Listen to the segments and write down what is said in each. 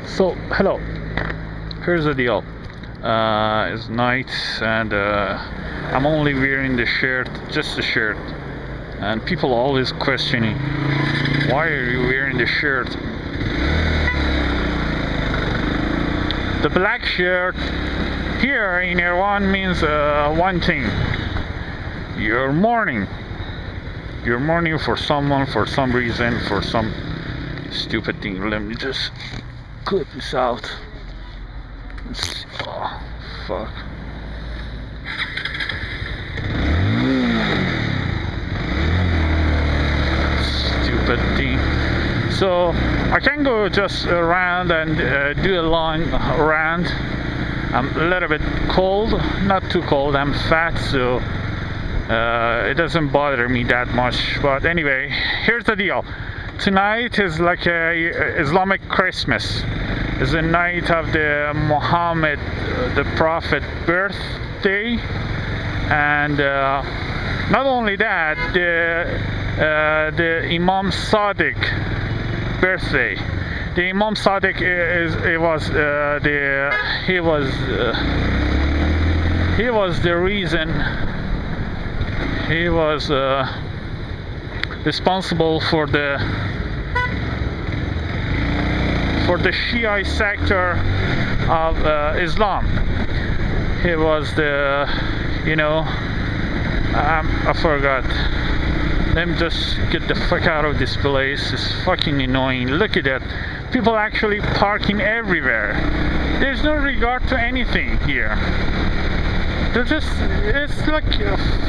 So, hello. Here's the deal. It's night and I'm only wearing the shirt, just the shirt. And people always questioning, why are you wearing the shirt? The black shirt here in Iran means one thing. You're mourning. You're mourning for someone, for some reason, for some stupid thing. Let me just clip this out. Oh, fuck. Stupid thing. So I can go just around and do a long rant. I'm a little bit cold, not too cold. I'm fat, so it doesn't bother me that much. But anyway, here's the deal. Tonight is like a Islamic Christmas. It's the night of the Muhammad, the Prophet birthday, and not only that, the Imam Sadiq birthday. The Imam Sadiq he was the reason. He was responsible for the Shia sector of Islam. He was the, I forgot. Let me just get the fuck out of this place. It's fucking annoying. Look at that. People actually parking everywhere. There's no regard to anything here. It's like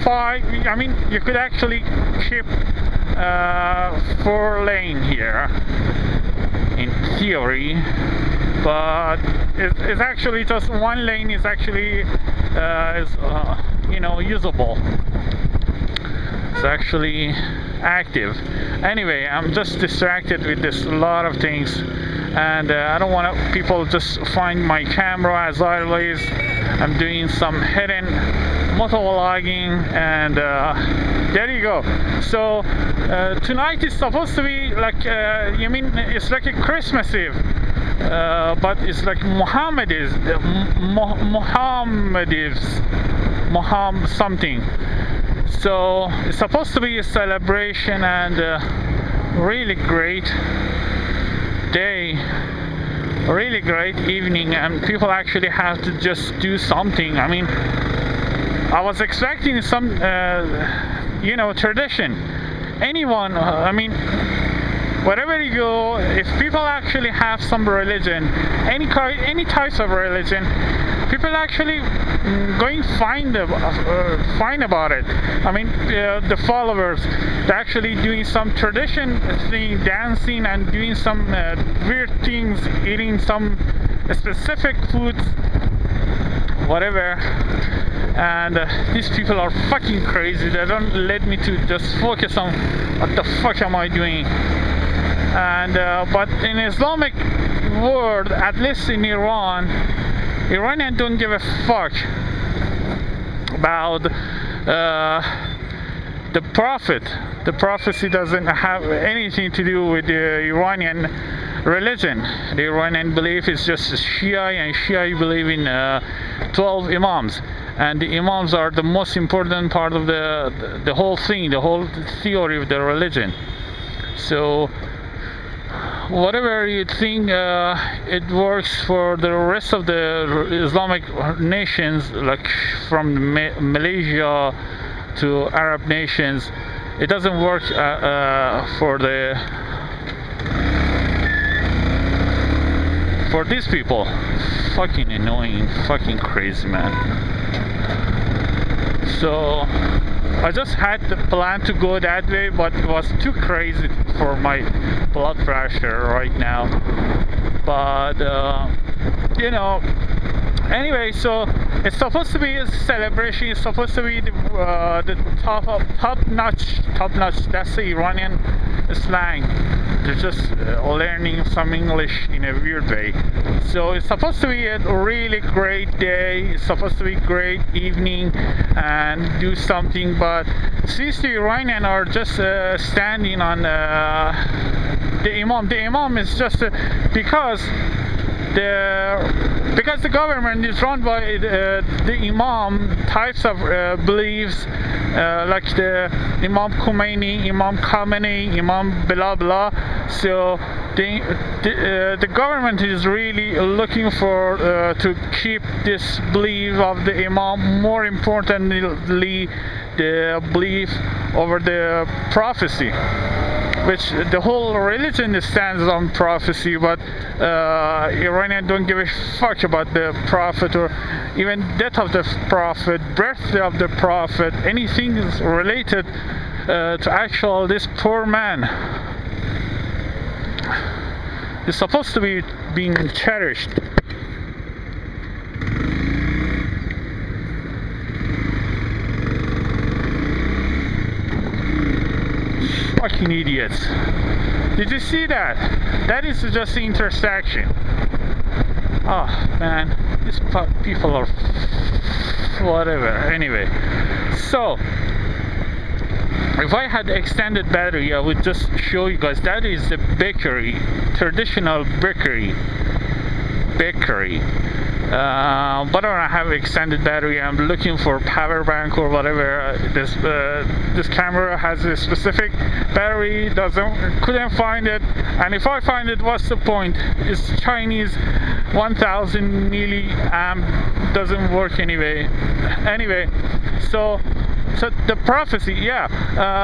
five. I mean, you could actually keep 4 lane here in theory, but it's actually just 1 lane is actually usable. It's actually active. Anyway, I'm just distracted with this lot of things, and I don't want people just find my camera as always. I'm doing some hidden motovlogging, and there you go. So tonight is supposed to be like it's like a Christmas Eve, but it's like Muhammad something. So it's supposed to be a celebration and really great day, really great evening, and people actually have to just do something. I mean, I was expecting some tradition. Anyone, wherever you go, if people actually have some religion, any types of religion, people actually going find about it. I mean, the followers, they're actually doing some tradition thing, dancing and doing some weird things, eating some specific foods, whatever. And these people are fucking crazy. They don't let me to just focus on what the fuck am I doing. And but in Islamic world, at least in Iran, Iranians don't give a fuck about the Prophet. The prophecy doesn't have anything to do with the Iranian religion. The Iranian belief is just Shia, and Shia believe in 12 Imams. And the Imams are the most important part of the whole thing, the whole theory of the religion. So whatever you think it works for the rest of the Islamic nations, like from Malaysia to Arab nations, it doesn't work for these people. Fucking annoying, fucking crazy, man. So I just had the plan to go that way, but it was too crazy for my blood pressure right now. But anyway, so it's supposed to be a celebration. It's supposed to be the top notch. That's the Iranian slang. They're just learning some English in a weird way. So it's supposed to be a really great day. It's supposed to be a great evening and do something. But since the Iranians are just standing on the Imam is just because because the government is run by the Imam types of beliefs, like the Imam Khomeini, Imam Khamenei, Imam blah blah. So the government is really looking for to keep this belief of the Imam, more importantly the belief over the prophecy, which the whole religion stands on prophecy, but Iranians don't give a fuck about the prophet, or even death of the prophet, birthday of the prophet, anything related to actual this poor man is supposed to be being cherished. Fucking idiots. Did you see that? That is just the intersection. Oh man, these people are whatever. Anyway, so if I had extended battery, I would just show you guys. That is the bakery, traditional bakery. But I don't have extended battery. I'm looking for power bank or whatever. This camera has a specific battery, couldn't find it, and if I find it, what's the point? It's Chinese, 1000 milliamp, doesn't work anyway. So the prophecy, yeah.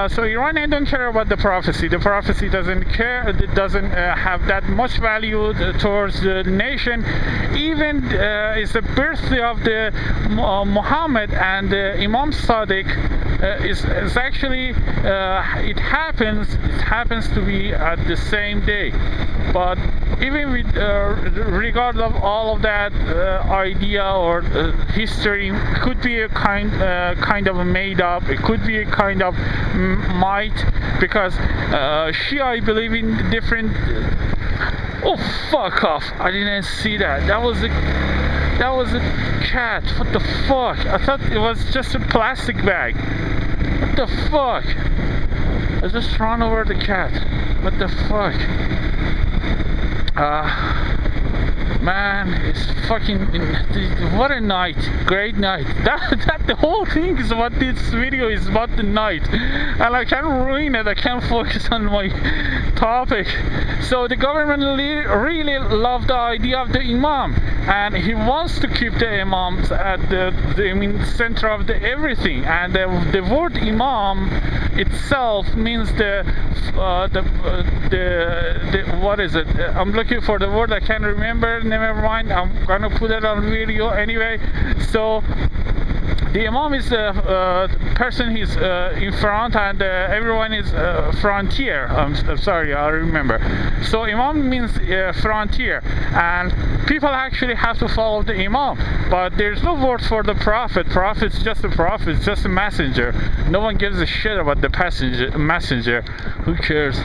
So Iranians don't care about the prophecy. The prophecy doesn't care. It doesn't have that much value towards the nation. Even it's the birthday of the Muhammad and Imam Sadiq. Is actually it happens to be at the same day. But even with regard of all of that idea or history, it could be a kind of made up. It could be a kind of might, because Shia believe in different. Oh, fuck off! I didn't see that. That was a cat. What the fuck? I thought it was just a plastic bag. What the fuck? I just ran over the cat. What the fuck? Man, it's fucking, what a night, great night. That the whole thing is what this video is about, the night, and I can't ruin it. I can't focus on my topic. So the government really loved the idea of the Imam, and he wants to keep the Imams at the center of the everything. And the word Imam itself means the what is it? I'm looking for the word. I can't remember. Never mind. I'm gonna put it on video anyway. So the Imam is the person he's in front, and everyone is frontier. I'm sorry, I remember. So Imam means frontier, and people actually have to follow the Imam. But there's no word for the prophet. Prophet's just a prophet, it's just a messenger. No one gives a shit about the messenger. Who cares?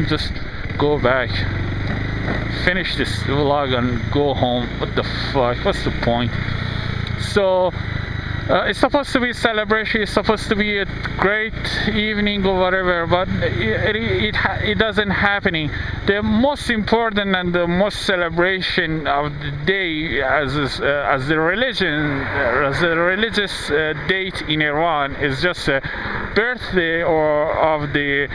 Just go back, finish this vlog and go home. What the fuck? What's the point? So it's supposed to be a celebration, it's supposed to be a great evening or whatever, but it doesn't happening. The most important and the most celebration of the day as the religious date in Iran is just a birthday of the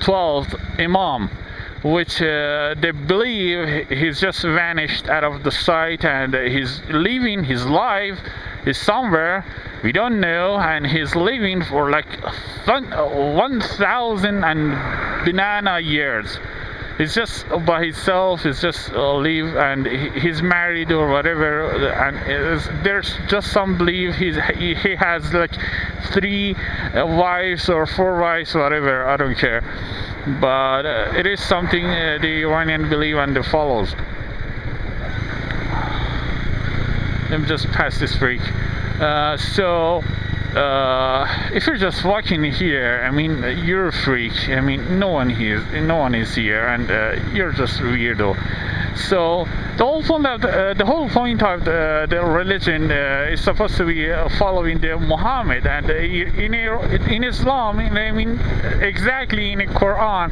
12th Imam, which they believe he's just vanished out of the sight, and he's living his life is somewhere we don't know, and he's living for like 1,000 and banana years. It's just by himself. It's just live, and he's married or whatever, and there's just some belief he has like 3 wives or 4 wives, whatever. I don't care, but it is something the Iranian believe and follows. Let me just pass this freak. So if you're just walking here, I mean, you're a freak. I mean, no one is here, and you're just weirdo. So the whole point of the religion is supposed to be following the Muhammad, and in Islam, I mean exactly in the Quran,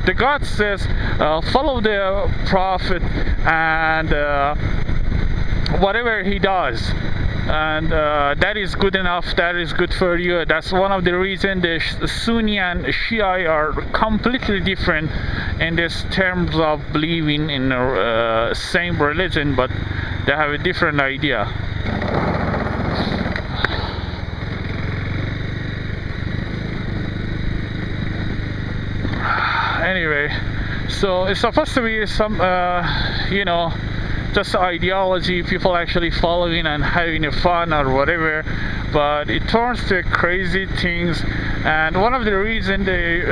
the God says follow the Prophet and whatever he does, and that is good enough, that is good for you. That's one of the reasons the Sunni and Shia are completely different in this terms of believing in the same religion, but they have a different idea. Anyway, so it's supposed to be some just ideology, people actually following and having fun or whatever, but it turns to crazy things. And one of the reasons they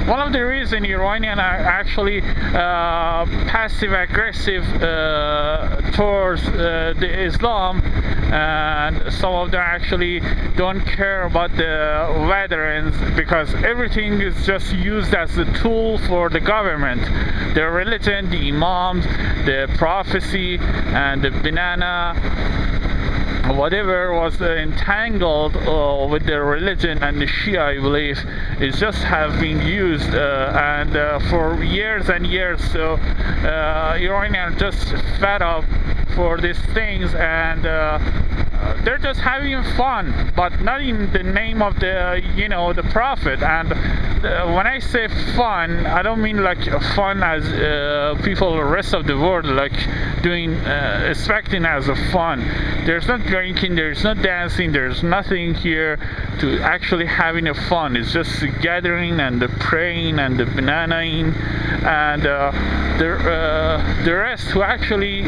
one of the reasons Iranians are actually passive aggressive towards the Islam, and some of them actually don't care about the veterans, because everything is just used as a tool for the government. The religion, the imams, the prophecy, and the banana, whatever was entangled with the religion and the Shia belief, is just have been used for years and years. So Iranians are just fed up for these things, and they're just having fun, but not in the name of the Prophet. And when I say fun, I don't mean like fun as people the rest of the world like doing expecting as a fun. There's not drinking, there's not dancing, there's nothing here to actually having a fun. It's just the gathering and the praying and the bananaing, and the rest who actually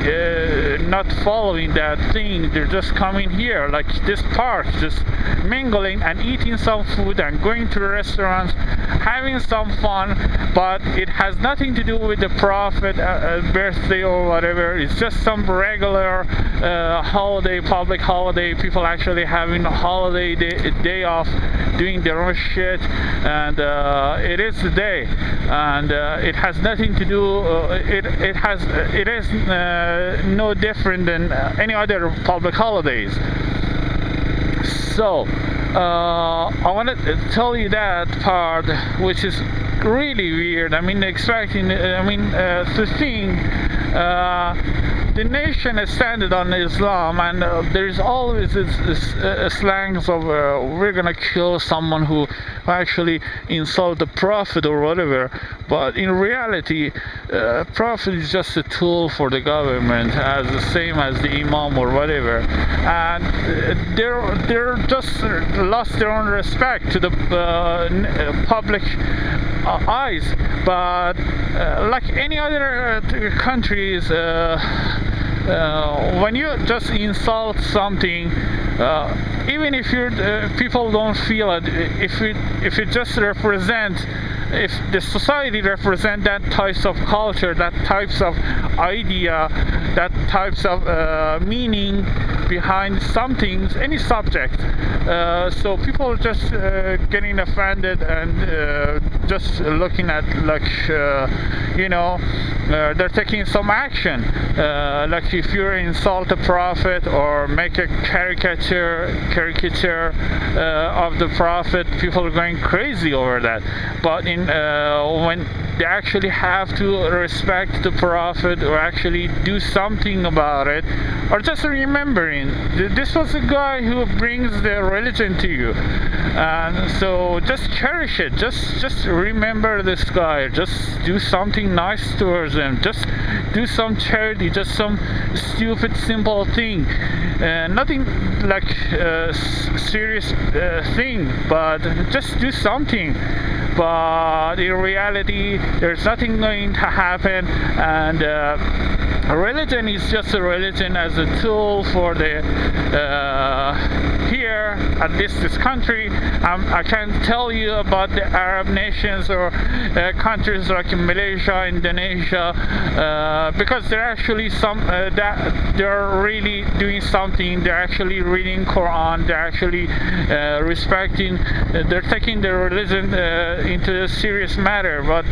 not following that thing, they're just coming here like this park, just mingling and eating some food and going to the restaurants, having some fun, but it has nothing to do with the Prophet birthday or whatever. It's just some regular holiday, public holiday, people actually having a holiday day off, doing their own shit, and it is the day, and it has nothing to do, it is no different than any other public holidays. So I want to tell you that part, which is really weird. I mean, to think the nation is standing on Islam, and there's always this slangs of we're gonna kill someone who actually insult the Prophet or whatever. But in reality, Prophet is just a tool for the government, as the same as the Imam or whatever, and they're just lost their own respect to the public eyes. But like any other countries, when you just insult something, even if people don't feel it, if it just represent, if the society represent that types of culture, that types of idea, that types of meaning behind some things, any subject, so people just getting offended and just looking at like they're taking some action, like if you insult a prophet or make a caricature of the prophet, people are going crazy over that. But when they actually have to respect the prophet or actually do something about it, or just remembering this was a guy who brings the religion to you, and so just cherish it, just remember this guy, just do something nice towards him, just do some charity, just some stupid simple thing, nothing like serious thing, but just do something. But in reality, there's nothing going to happen, and religion is just a religion as a tool for the here at least this country. I can tell you about the Arab nations or countries like Malaysia, Indonesia, because they're actually that they're really doing something. They're actually reading Quran. They're actually respecting. They're taking their religion into a serious matter. But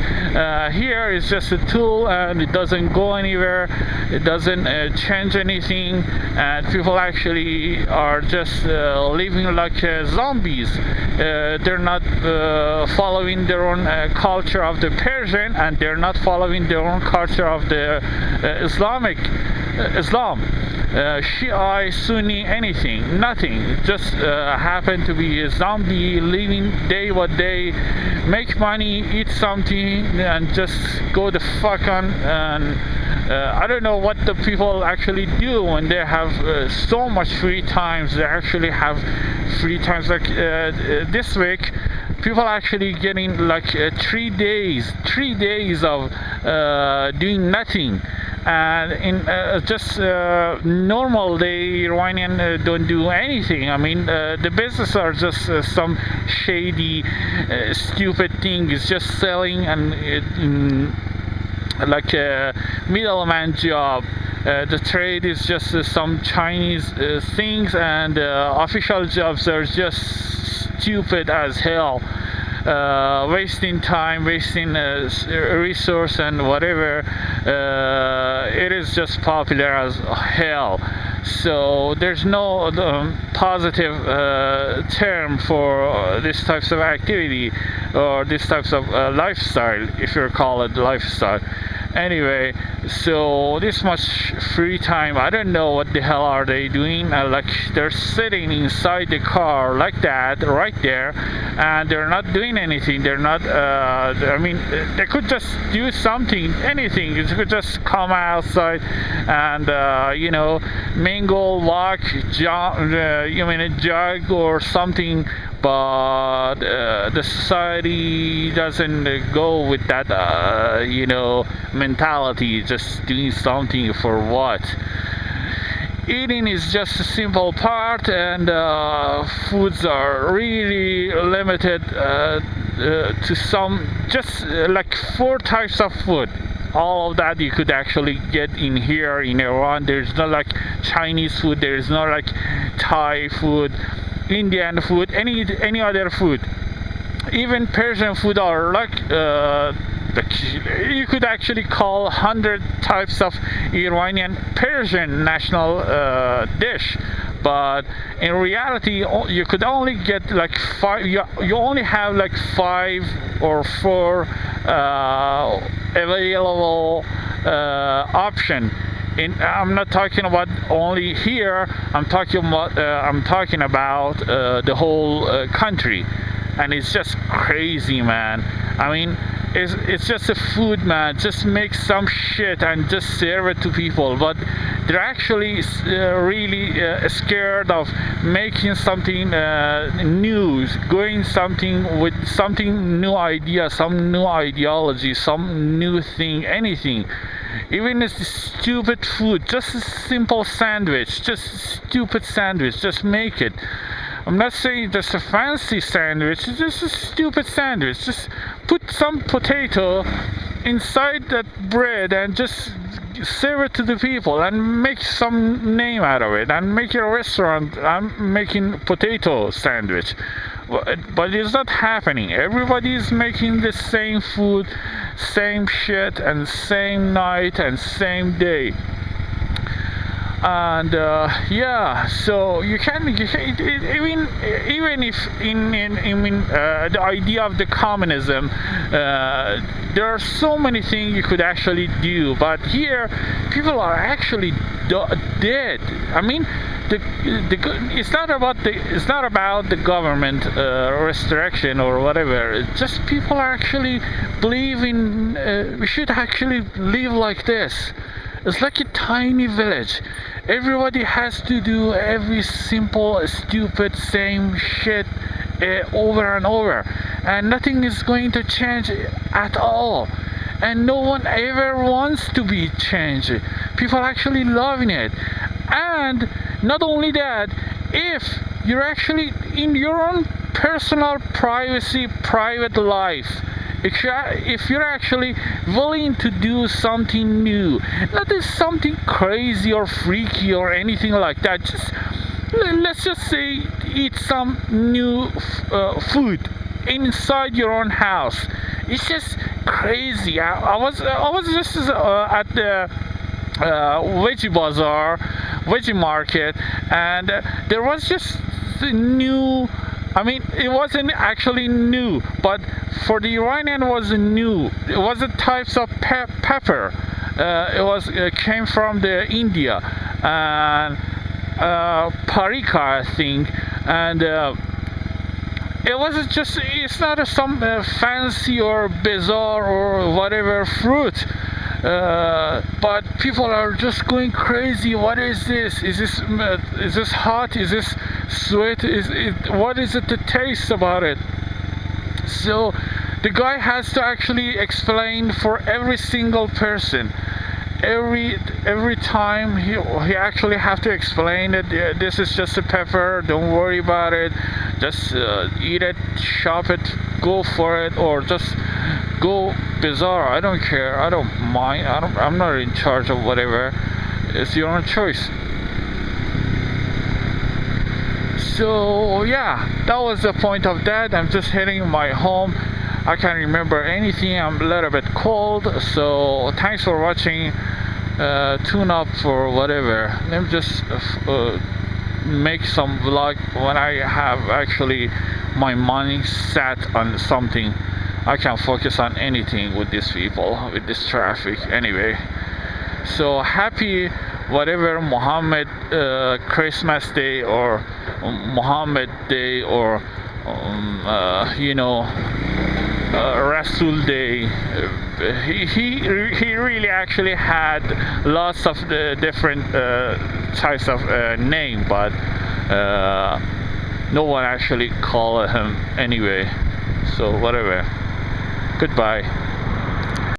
here it's just a tool, and it doesn't go anywhere. It doesn't change anything, and people actually are just living like zombies. They're not following their own culture of the Persian, and they're not following their own culture of the Islam. Shia, Sunni, anything, nothing. Just happen to be a zombie, living day by day, make money, eat something, and just go the fuck on. And I don't know what the people actually do when they have so much free times. They actually have free times. Like this week, people actually getting like 3 days of doing nothing. And in just normal day, Iranian don't do anything. I mean, the business are just some shady, stupid thing. It's just selling and like a middleman job. The trade is just some Chinese things, and official jobs are just stupid as hell. Wasting time, wasting resource and whatever. It is just popular as hell. So there's no positive term for this types of activity or these types of lifestyle, if you call it lifestyle. Anyway, so this much free time, I don't know what the hell are they doing. Like they're sitting inside the car like that right there, and they're not doing anything. They're not I mean, they could just do something, anything. They could just come outside and you know, mingle, walk, jog or something. But the society doesn't go with that you know, mentality. Just doing something for what? Eating is just a simple part, and foods are really limited to some, just like 4 types of food. All of that you could actually get in here in Iran. There's no like Chinese food, there's no like Thai food, Indian food, any other food. Even Persian food are like you could actually call 100 types of Iranian Persian national dish, but in reality you could only get like 5. You only have like 5 or 4 available option. I'm not talking about only here. I'm talking about the whole country, and it's just crazy, man. I mean, it's just a food, man. Just make some shit and just serve it to people, but they're actually really scared of making something new, going something with something new idea, some new ideology, some new thing, anything. Even it's stupid food, just a simple sandwich, just stupid sandwich, just make it. I'm not saying just a fancy sandwich, it's just a stupid sandwich. Just put some potato inside that bread and just serve it to the people and make some name out of it, and make your restaurant, I'm making potato sandwich. But it's not happening. Everybody's making the same food, same shit, and same night and same day. And yeah, so you can even if in the idea of the communism, there are so many things you could actually do, but here people are actually dead. I mean, it's not about the government restriction or whatever. It's just people are actually believing we should actually live like this. It's like a tiny village. Everybody has to do every simple, stupid, same shit over and over, and nothing is going to change at all. And no one ever wants to be changed. People actually loving it. And not only that, if you're actually in your own personal privacy, private life. If you're actually willing to do something new, not is something crazy or freaky or anything like that, let's just say eat some new food inside your own house. It's just crazy. I was just at the veggie bazaar, veggie market, and there was just new. I mean, it wasn't actually new, but for the Iranian it was new. It was a types of pepper. It came from the India and parika, I think, and it wasn't just. It's not some fancy or bizarre or whatever fruit. But people are just going crazy. What is this? Is this hot? Is this sweet? What is it? The taste about it? So the guy has to actually explain for every single person. Every time he actually have to explain that this is just a pepper. Don't worry about it. Just eat it, chop it, go for it, or just go bizarre. I don't care. I don't mind. I'm not in charge of whatever. It's your own choice. So yeah, that was the point of that. I'm just heading my home. I can't remember anything. I'm a little bit cold. So thanks for watching. Tune up for whatever. Let me just make some vlog when I have actually my mind set on something. I can focus on anything with these people, with this traffic. Anyway, so happy whatever Muhammad Christmas Day or Muhammad Day or Rasul Day. He really actually had lots of different types of name, but no one actually called him anyway. So whatever. Goodbye.